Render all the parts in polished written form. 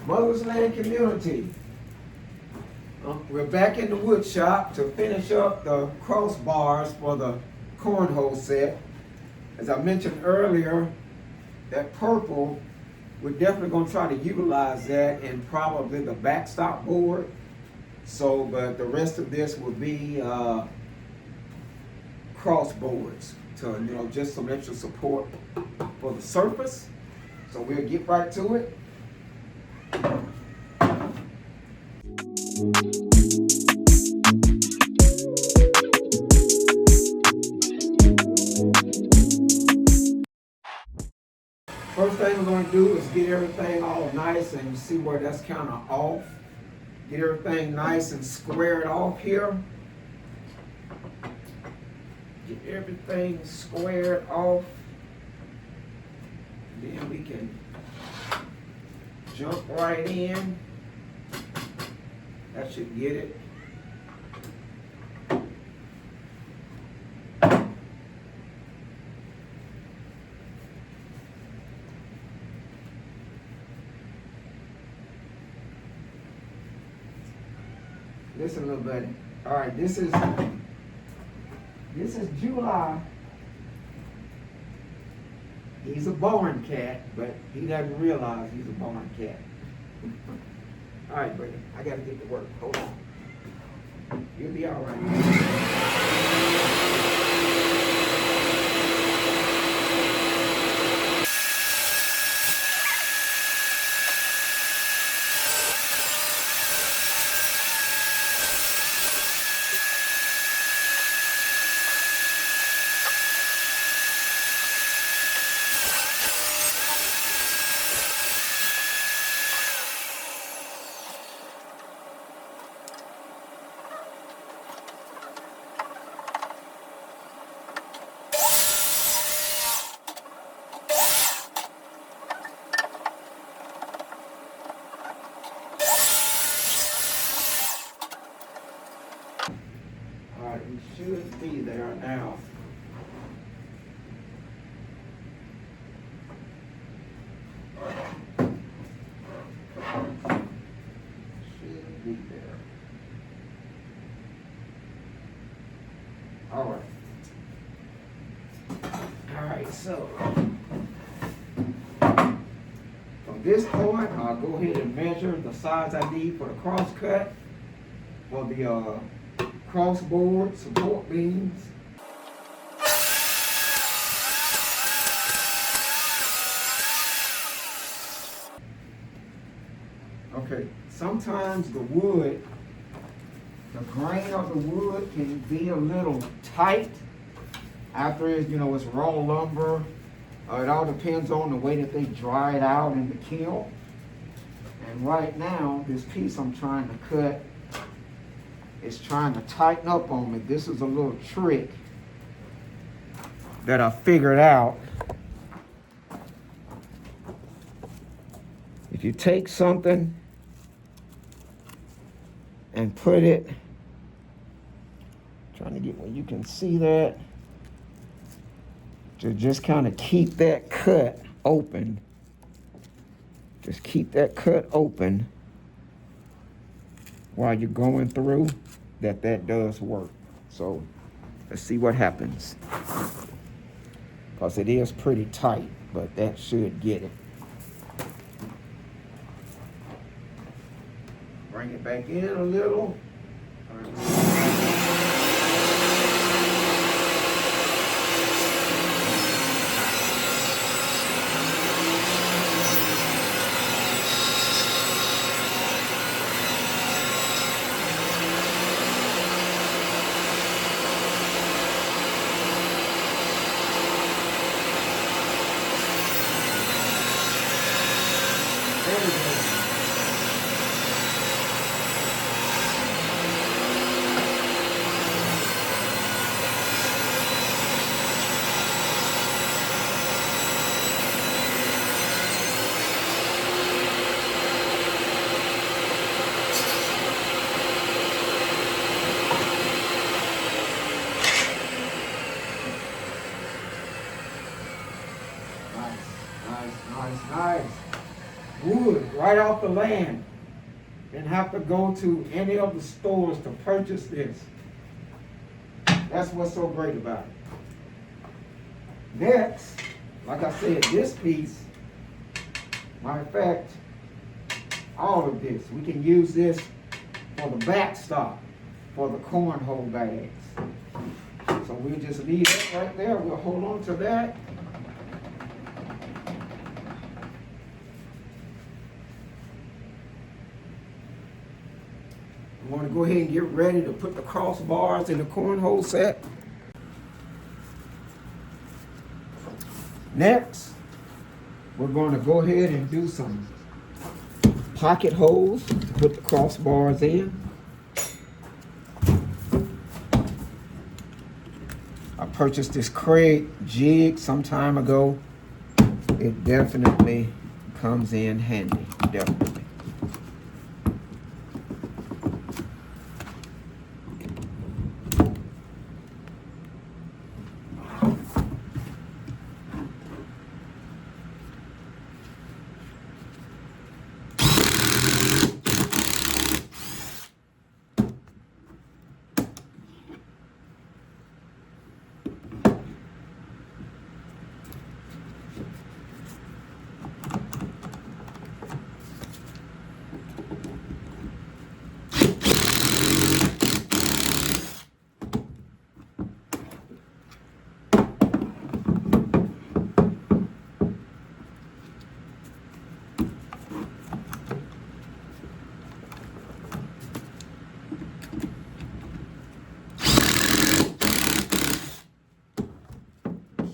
Mother's Land community. We're back in the wood shop to finish up the crossbars for the cornhole set. As I mentioned earlier, that purple, we're definitely going to try to utilize that in probably the backstop board. So, but the rest of this will be crossboards to, just some extra support for the surface. So we'll get right to it. First thing we're going to do is get everything all nice, and you see where that's kind of off. Get everything nice and squared off here. Get everything squared off. Then we can jump right in. That should get it. Listen, little buddy. All right, this is July. He's a barn cat, but he doesn't realize he's a barn cat. All right, buddy, I gotta get to work. Hold on. You'll be all right. Alright, we should be there now. Should be there. Alright. Alright, so from this point, I'll go ahead and measure the size I need for the cross cut for the crossboard support beams. Okay, sometimes the wood, the grain of the wood can be a little tight after it's raw lumber. It all depends on the way that they dry it out in the kiln. And right now, this piece I'm trying to cut, it's trying to tighten up on me. This is a little trick that I figured out. If you take something and put it, trying to get where you can see that, to just kind of keep that cut open. Just keep that cut open while you're going through. That does work. So let's see what happens. Because it is pretty tight, but that should get it. Bring it back in a little. There we go. wood right off the land and have to go to any of the stores to purchase this. That's what's so great about it. Next, like I said, this piece, matter of fact, all of this, we can use this for the backstop for the cornhole bags. So we'll just leave that right there. We'll hold on to that. I want to go ahead and get ready to put the crossbars in the cornhole set. Next, we're going to go ahead and do some pocket holes to put the crossbars in. I purchased this Craig jig some time ago. It definitely comes in handy, definitely.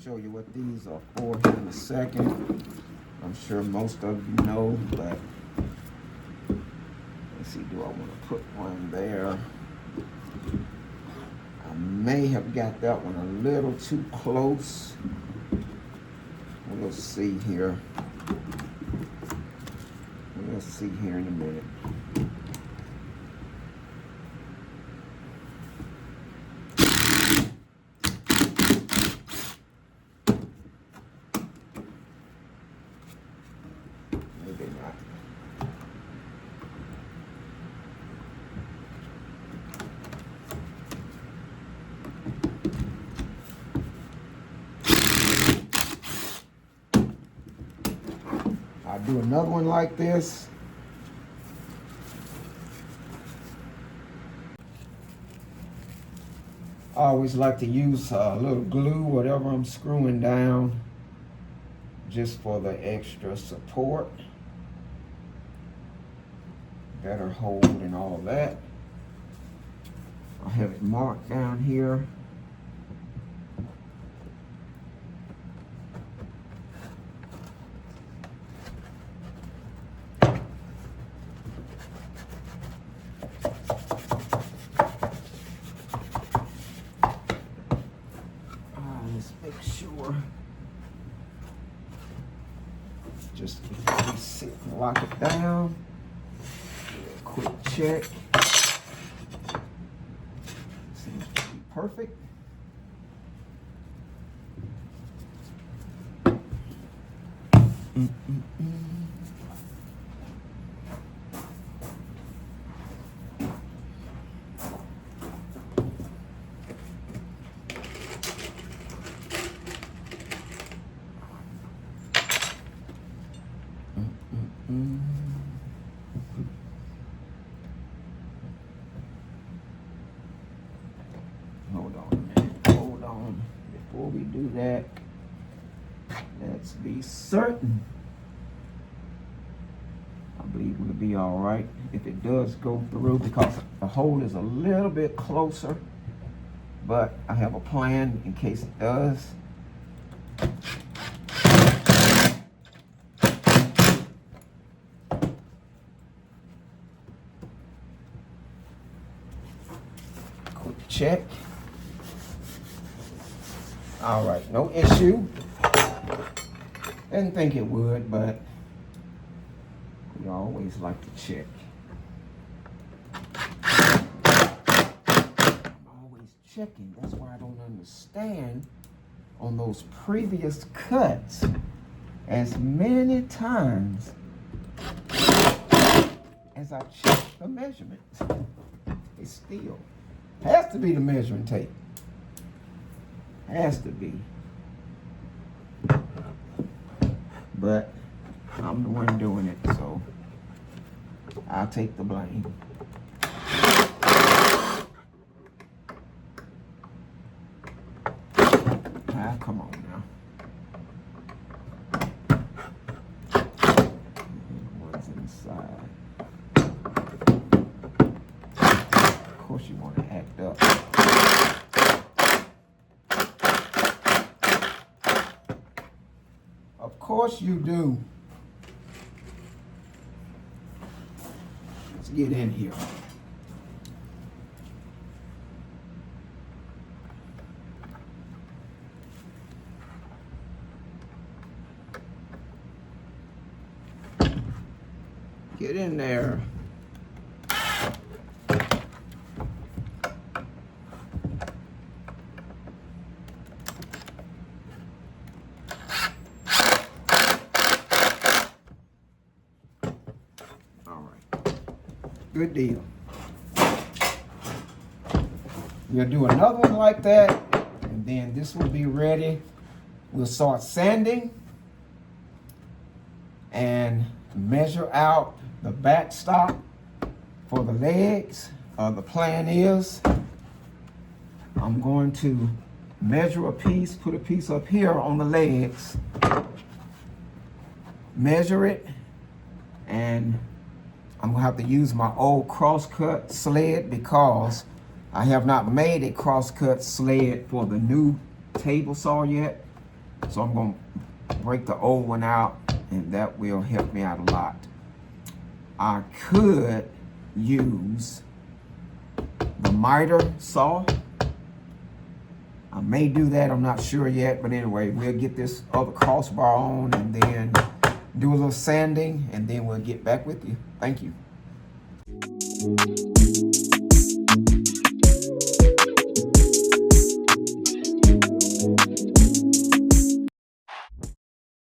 Show you what these are for here in a second. I'm sure most of you know, but let's see, do I want to put one there? I may have got that one a little too close. We'll see here. We'll see here in a minute. I'll do another one like this. I always like to use a little glue, whatever I'm screwing down, just for the extra support, better hold and all that. I have it marked down here. Make sure, just before we sit and lock it down, do a quick check. Seems to be perfect. Hold on a minute. Hold on. Before we do that, let's be certain. I believe we'll be all right if it does go through, because the hole is a little bit closer, but I have a plan in case it does. Quick check. All right, no issue. Didn't think it would, but we always like to check. I'm always checking. That's why I don't understand on those previous cuts as many times as I check the measurements. It still has to be the measuring tape. Has to be. But I'm the one doing it, so I'll take the blame. Ah, come on now. One's inside. Of course you want to act up. Of course you do. Let's get in here. Get in there. All right. Good deal. We'll do another one like that, and then this will be ready. We'll start sanding and measure out the backstop for the legs. The plan is I'm going to measure a piece, put a piece up here on the legs, measure it, and I'm gonna have to use my old crosscut sled because I have not made a crosscut sled for the new table saw yet. So I'm gonna break the old one out, and that will help me out a lot. I could use the miter saw. I may do that, I'm not sure yet, but anyway, we'll get this other crossbar on and then do a little sanding, and then we'll get back with you. Thank you.